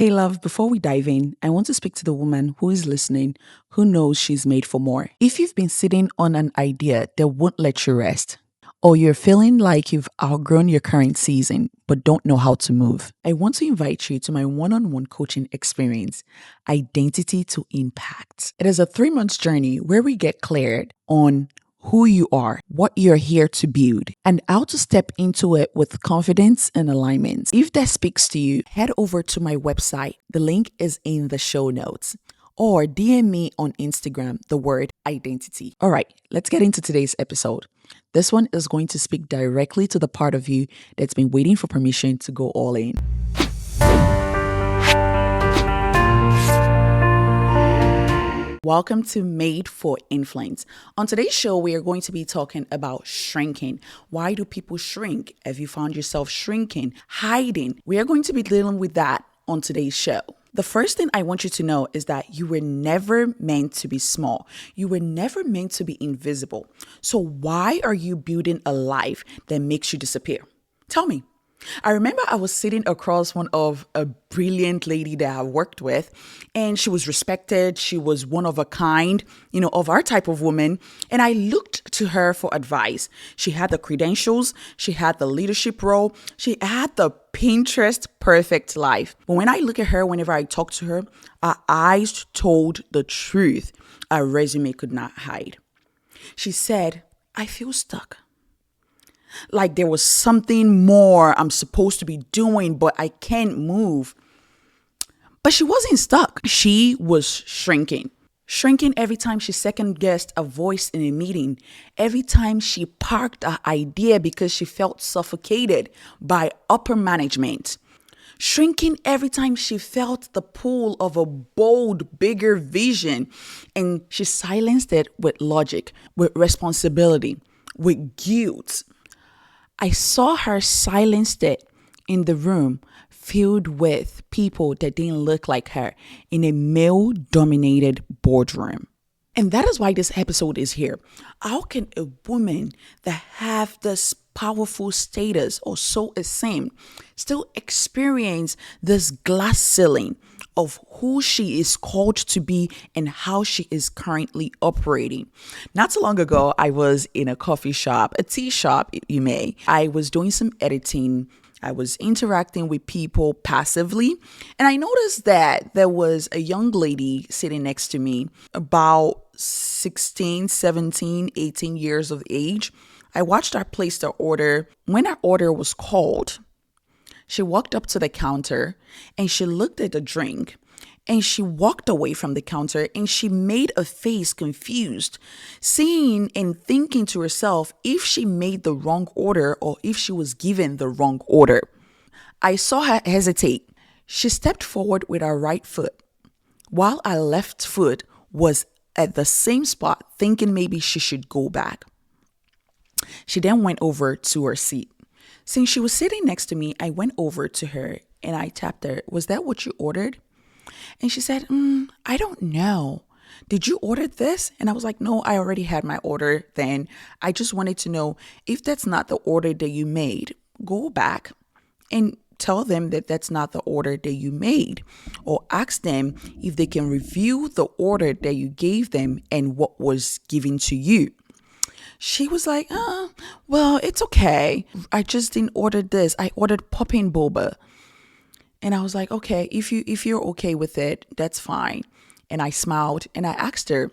Hey, love, before we dive in, I want to speak to the woman who is listening, who knows she's made for more. If you've been sitting on an idea that won't let you rest, or you're feeling like you've outgrown your current season but don't know how to move, I want to invite you to my one on one coaching experience, Identity to Impact. It is a 3 month journey where we get cleared on who you are, what you're here to build, and how to step into it with confidence and alignment. If that speaks to you, head over to my website. The link is in the show notes. Or DM me on Instagram, the word identity. All right, let's get into today's episode. This one is going to speak directly to the part of you that's been waiting for permission to go all in. Welcome to Made for Influence. On today's show, we are going to be talking about shrinking. Why do people shrink? Have you found yourself shrinking, hiding? We are going to be dealing with that on today's show. The first thing I want you to know is that you were never meant to be small. You were never meant to be invisible. So why are you building a life that makes you disappear? Tell me. I remember I was sitting across one of a brilliant lady that I worked with, and she was respected. She was one of a kind, of our type of woman. And I looked to her for advice. She had the credentials. She had the leadership role. She had the Pinterest perfect life. But when I look at her, whenever I talk to her, her eyes told the truth. Her resume could not hide. She said, I feel stuck. Like there was something more I'm supposed to be doing, but I can't move. But she wasn't stuck. She was shrinking. Shrinking every time she second guessed a voice in a meeting. Every time she parked an idea because she felt suffocated by upper management. Shrinking every time she felt the pull of a bold, bigger vision. And she silenced it with logic, with responsibility, with guilt. I saw her silenced it in the room filled with people that didn't look like her in a male-dominated boardroom. And that is why this episode is here. How can a woman that have this powerful status or so esteemed still experience this glass ceiling of who she is called to be and how she is currently operating? Not so long ago, I was in a coffee shop, a tea shop, you may. I was doing some editing. I was interacting with people passively, and I noticed that there was a young lady sitting next to me, about 16, 17, 18 years of age. I watched her place her order. When her order was called, she walked up to the counter and she looked at the drink and she walked away from the counter and she made a face confused, seeing and thinking to herself if she made the wrong order or if she was given the wrong order. I saw her hesitate. She stepped forward with her right foot while her left foot was at the same spot, thinking maybe she should go back. She then went over to her seat. Since she was sitting next to me, I went over to her and I tapped her. Was that what you ordered? And she said, I don't know. Did you order this? And I was like, no, I already had my order then. I just wanted to know if that's not the order that you made, go back and tell them that that's not the order that you made, or ask them if they can review the order that you gave them and what was given to you. She was like, well, it's okay. I just didn't order this. I ordered popping boba. And I was like, okay, if you're okay with it, that's fine. And I smiled and I asked her,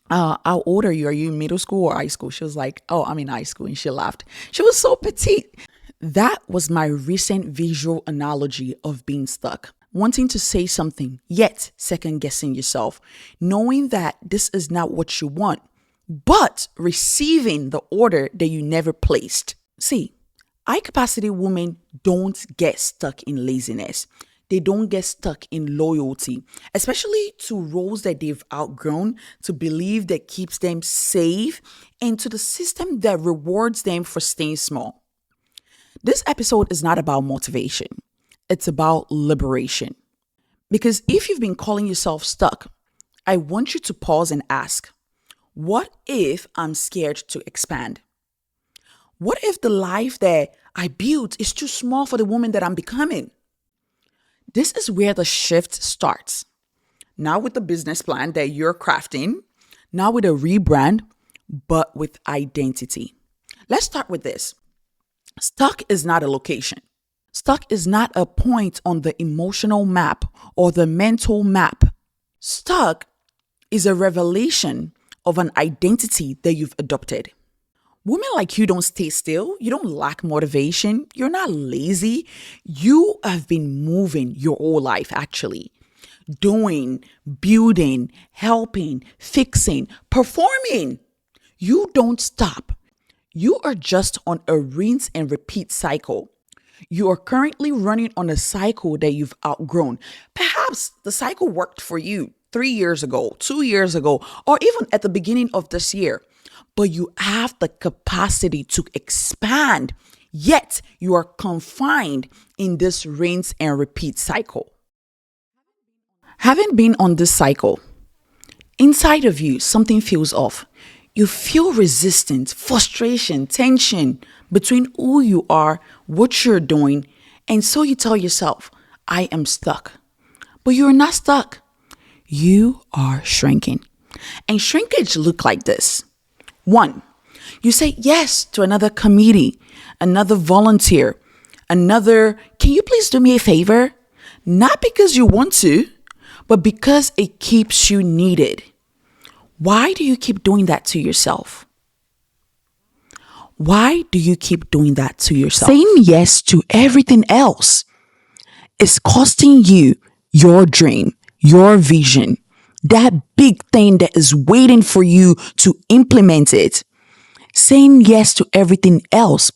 how old are you? Are you in middle school or high school? She was like, oh, I'm in high school. And she laughed. She was so petite. That was my recent visual analogy of being stuck. Wanting to say something, yet second guessing yourself. Knowing that this is not what you want, but receiving the order that you never placed. See, high capacity women don't get stuck in laziness. They don't get stuck in loyalty, especially to roles that they've outgrown, to belief that keeps them safe, and to the system that rewards them for staying small. This episode is not about motivation. It's about liberation. Because if you've been calling yourself stuck, I want you to pause and ask, what if I'm scared to expand? What if the life that I built is too small for the woman that I'm becoming? This is where the shift starts. Not with the business plan that you're crafting, not with a rebrand, but with identity. Let's start with this. Stuck is not a location. Stuck is not a point on the emotional map or the mental map. Stuck is a revelation of an identity that you've adopted. Women like you don't stay still. You don't lack motivation. You're not lazy. You have been moving your whole life, actually. Doing, building, helping, fixing, performing. You don't stop. You are just on a rinse and repeat cycle. You are currently running on a cycle that you've outgrown. Perhaps the cycle worked for you 3 years ago, 2 years ago, or even at the beginning of this year. But you have the capacity to expand, yet you are confined in this rinse and repeat cycle. Having been on this cycle, inside of you, something feels off. You feel resistance, frustration, tension between who you are, what you're doing, and so you tell yourself, I am stuck. But you're not stuck. You are shrinking. And shrinkage look like this. 1, you say yes to another committee, another volunteer, another, can you please do me a favor? Not because you want to, but because it keeps you needed. Why do you keep doing that to yourself? Why do you keep doing that to yourself? Saying yes to everything else is costing you your dream, your vision, that big thing that is waiting for you to implement it. Saying yes to everything else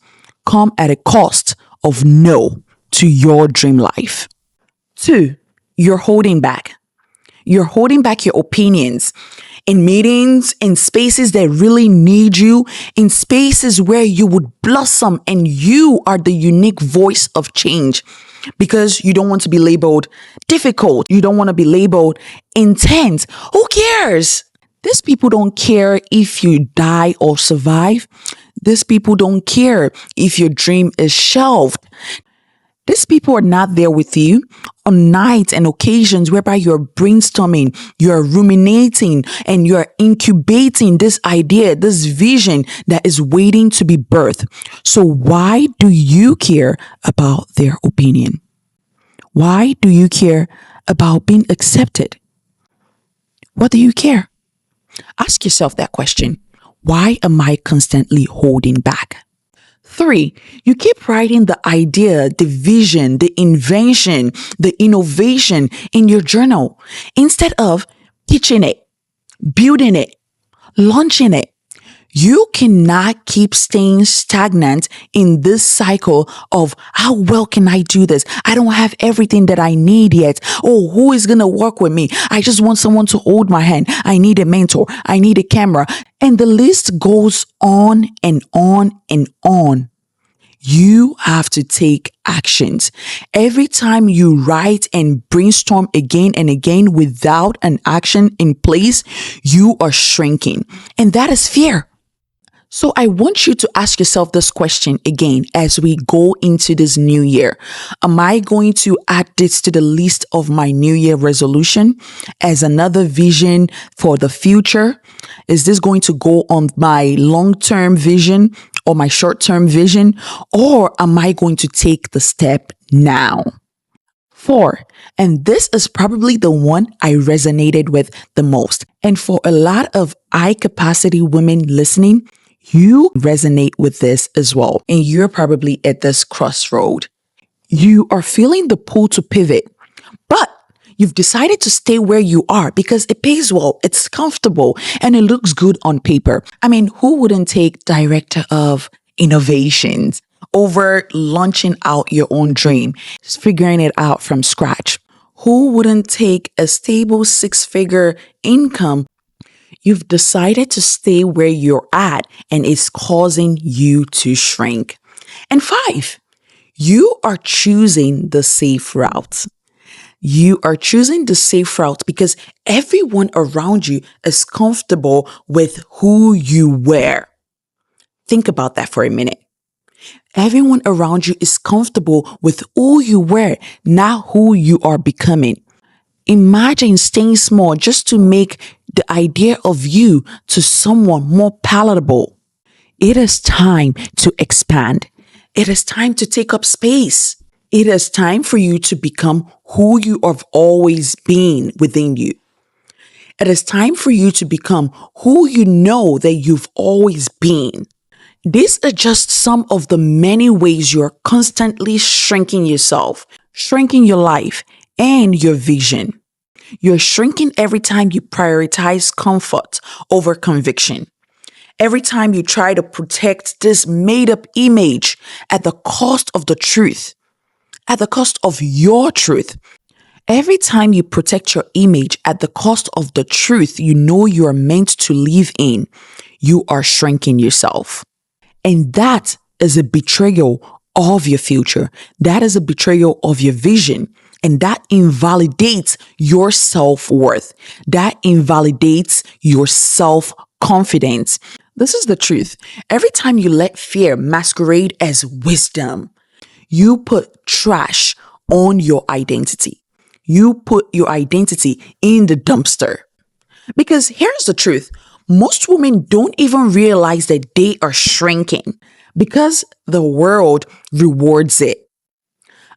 come at a cost of no to your dream life. 2, you're holding back. You're holding back your opinions in meetings, in spaces that really need you, in spaces where you would blossom and you are the unique voice of change because you don't want to be labeled difficult. You don't want to be labeled intense. Who cares? These people don't care if you die or survive. These people don't care if your dream is shelved. These people are not there with you on nights and occasions whereby you're brainstorming, you're ruminating, and you're incubating this idea, this vision that is waiting to be birthed. So why do you care about their opinion? Why do you care about being accepted? What do you care? Ask yourself that question. Why am I constantly holding back? 3, you keep writing the idea, the vision, the invention, the innovation in your journal instead of pitching it, building it, launching it. You cannot keep staying stagnant in this cycle of how well can I do this? I don't have everything that I need yet. Oh, who is going to work with me? I just want someone to hold my hand. I need a mentor. I need a camera. And the list goes on and on and on. You have to take actions. Every time you write and brainstorm again and again without an action in place, you are shrinking. And that is fear. So I want you to ask yourself this question again as we go into this new year. Am I going to add this to the list of my new year resolution as another vision for the future? Is this going to go on my long-term vision or my short-term vision? Or am I going to take the step now? 4, and this is probably the one I resonated with the most. And for a lot of high capacity women listening, you resonate with this as well. And you're probably at this crossroad. You are feeling the pull to pivot, but you've decided to stay where you are because it pays well, it's comfortable, and it looks good on paper. I mean, who wouldn't take director of innovations over launching out your own dream, figuring it out from scratch? Who wouldn't take a stable 6-figure income? You've decided to stay where you're at and it's causing you to shrink. And 5, you are choosing the safe route. You are choosing the safe route because everyone around you is comfortable with who you were. Think about that for a minute. Everyone around you is comfortable with who you were, not who you are becoming. Imagine staying small just to make the idea of you to someone more palatable. It is time to expand. It is time to take up space. It is time for you to become who you have always been within you. It is time for you to become who you know that you've always been. These are just some of the many ways you're constantly shrinking yourself, shrinking your life, and your vision. You're shrinking every time you prioritize comfort over conviction. Every time you try to protect this made up image at the cost of the truth, at the cost of your truth. Every time you protect your image at the cost of the truth you know you are meant to live in, you are shrinking yourself. And that is a betrayal of your future. That is a betrayal of your vision. And that invalidates your self-worth. That invalidates your self-confidence. This is the truth. Every time you let fear masquerade as wisdom, you put trash on your identity. You put your identity in the dumpster. Because here's the truth. Most women don't even realize that they are shrinking because the world rewards it.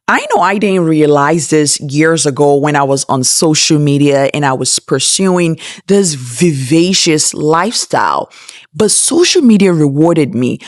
I know I didn't realize this years ago when I was on social media and I was pursuing this vivacious lifestyle, but social media rewarded me.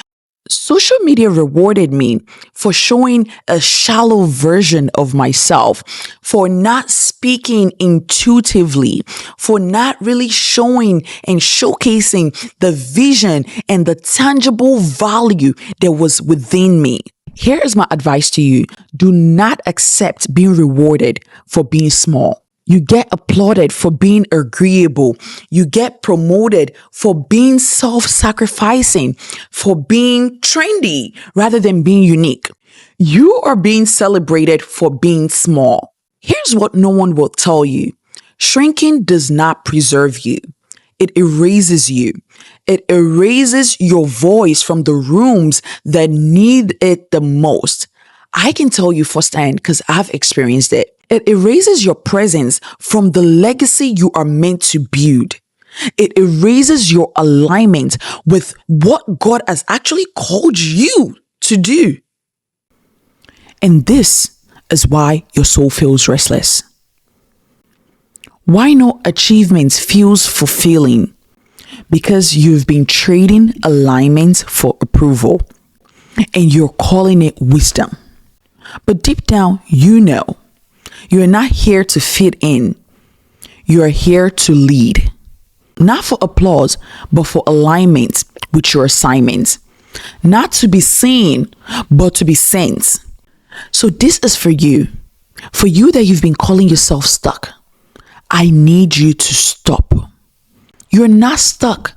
Social media rewarded me for showing a shallow version of myself, for not speaking intuitively, for not really showing and showcasing the vision and the tangible value that was within me. Here is my advice to you. Do not accept being rewarded for being small. You get applauded for being agreeable. You get promoted for being self-sacrificing, for being trendy rather than being unique. You are being celebrated for being small. Here's what no one will tell you. Shrinking does not preserve you. It erases you. It erases your voice from the rooms that need it the most. I can tell you firsthand because I've experienced it. It erases your presence from the legacy you are meant to build. It erases your alignment with what God has actually called you to do. And this is why your soul feels restless. Why no achievement feels fulfilling? Because you've been trading alignment for approval and you're calling it wisdom. But deep down, you know, you're not here to fit in. You are here to lead. Not for applause, but for alignment with your assignments. Not to be seen, but to be sent. So this is for you. For you that you've been calling yourself stuck. I need you to stop. You're not stuck.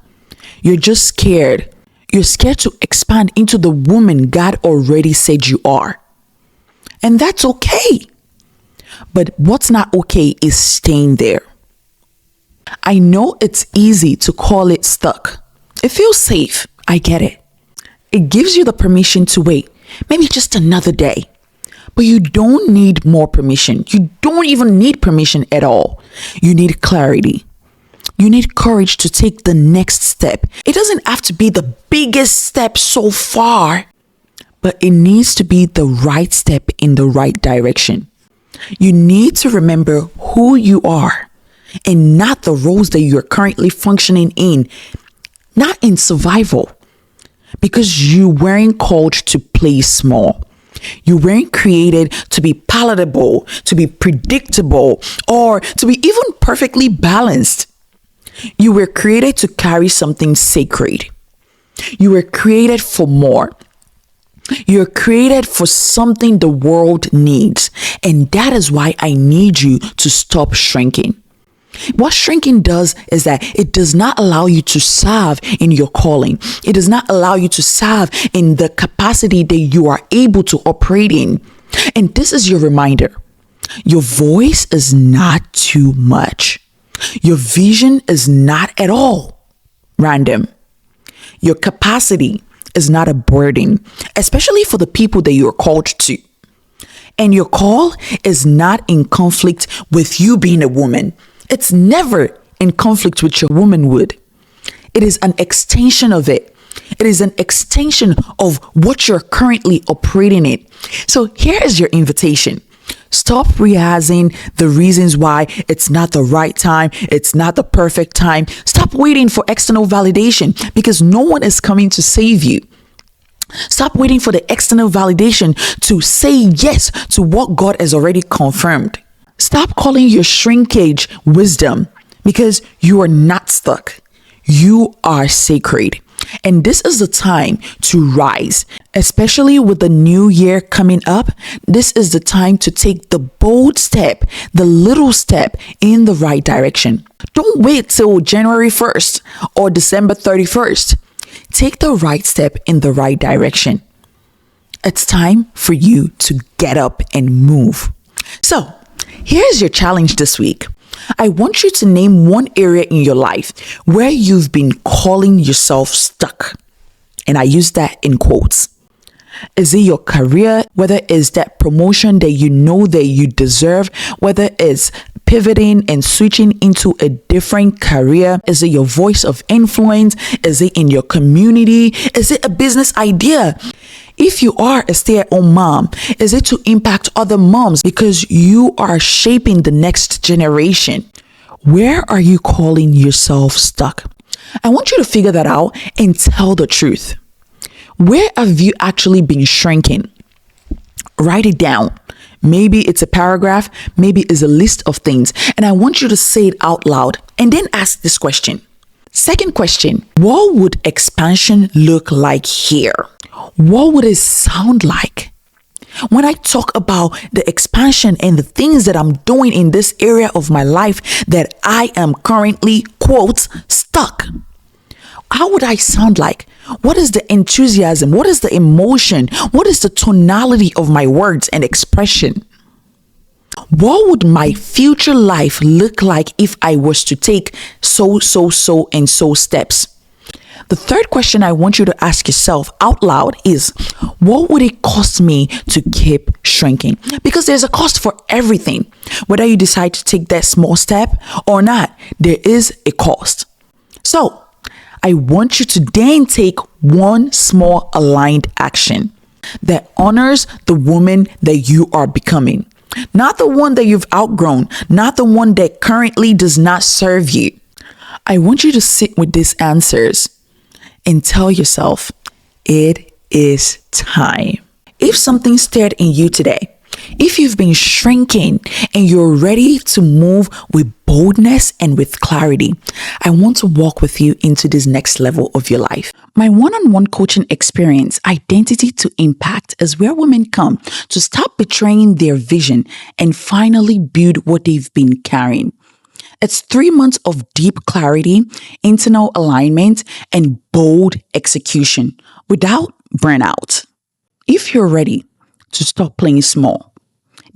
You're just scared. You're scared to expand into the woman God already said you are. And that's okay. But what's not okay is staying there. I know it's easy to call it stuck. It feels safe. I get it. It gives you the permission to wait, maybe just another day. But you don't need more permission. You don't even need permission at all. You need clarity. You need courage to take the next step. It doesn't have to be the biggest step so far, but it needs to be the right step in the right direction. You need to remember who you are and not the roles that you're currently functioning in, not in survival, because you weren't called to play small. You weren't created to be palatable, to be predictable, or to be even perfectly balanced. You were created to carry something sacred. You were created for more. You're created for something the world needs. And that is why I need you to stop shrinking. What shrinking does is that it does not allow you to serve in your calling. It does not allow you to serve in the capacity that you are able to operate in. And this is your reminder. Your voice is not too much. Your vision is not at all random. Your capacity is not a burden, especially for the people that you're called to. And your call is not in conflict with you being a woman. It's never in conflict with your womanhood. It is an extension of it. It is an extension of what you're currently operating in. So here is your invitation. Stop rehearsing the reasons why it's not the right time. It's not the perfect time. Stop waiting for external validation because no one is coming to save you. Stop waiting for the external validation to say yes to what God has already confirmed. Stop calling your shrinkage wisdom because you are not stuck. You are sacred. And this is the time to rise, especially with the new year coming up. This is the time to take the bold step, the little step in the right direction. Don't wait till January 1st or December 31st. Take the right step in the right direction. It's time for you to get up and move. So, here's your challenge this week. I want you to name one area in your life where you've been calling yourself stuck. And I use that in quotes. Is it your career? Whether it's that promotion that you know that you deserve? Whether it's pivoting and switching into a different career? Is it your voice of influence? Is it in your community? Is it a business idea? If you are a stay-at-home mom, is it to impact other moms because you are shaping the next generation? Where are you calling yourself stuck? I want you to figure that out and tell the truth. Where have you actually been shrinking? Write it down. Maybe it's a paragraph, maybe it's a list of things. And I want you to say it out loud and then ask this question. Second question, what would expansion look like here? What would it sound like? When I talk about the expansion and the things that I'm doing in this area of my life that I am currently, quote, stuck. How would I sound like? What is the enthusiasm? What is the emotion? What is the tonality of my words and expression? What would my future life look like if I was to take so steps? The third question I want you to ask yourself out loud is, what would it cost me to keep shrinking? Because there's a cost for everything. Whether you decide to take that small step or not, there is a cost. So I want you to then take one small aligned action that honors the woman that you are becoming. Not the one that you've outgrown, not the one that currently does not serve you. I want you to sit with these answers and tell yourself, it is time. If something stirred in you today, if you've been shrinking and you're ready to move with boldness and with clarity, I want to walk with you into this next level of your life. My one-on-one coaching experience, Identity to Impact, is where women come to stop betraying their vision and finally build what they've been carrying. It's 3 months of deep clarity, internal alignment, and bold execution without burnout. If you're ready to stop playing small,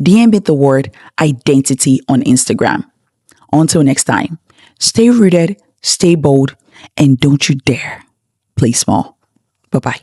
DM me the word identity on Instagram. Until next time, stay rooted, stay bold, and don't you dare play small. Bye-bye.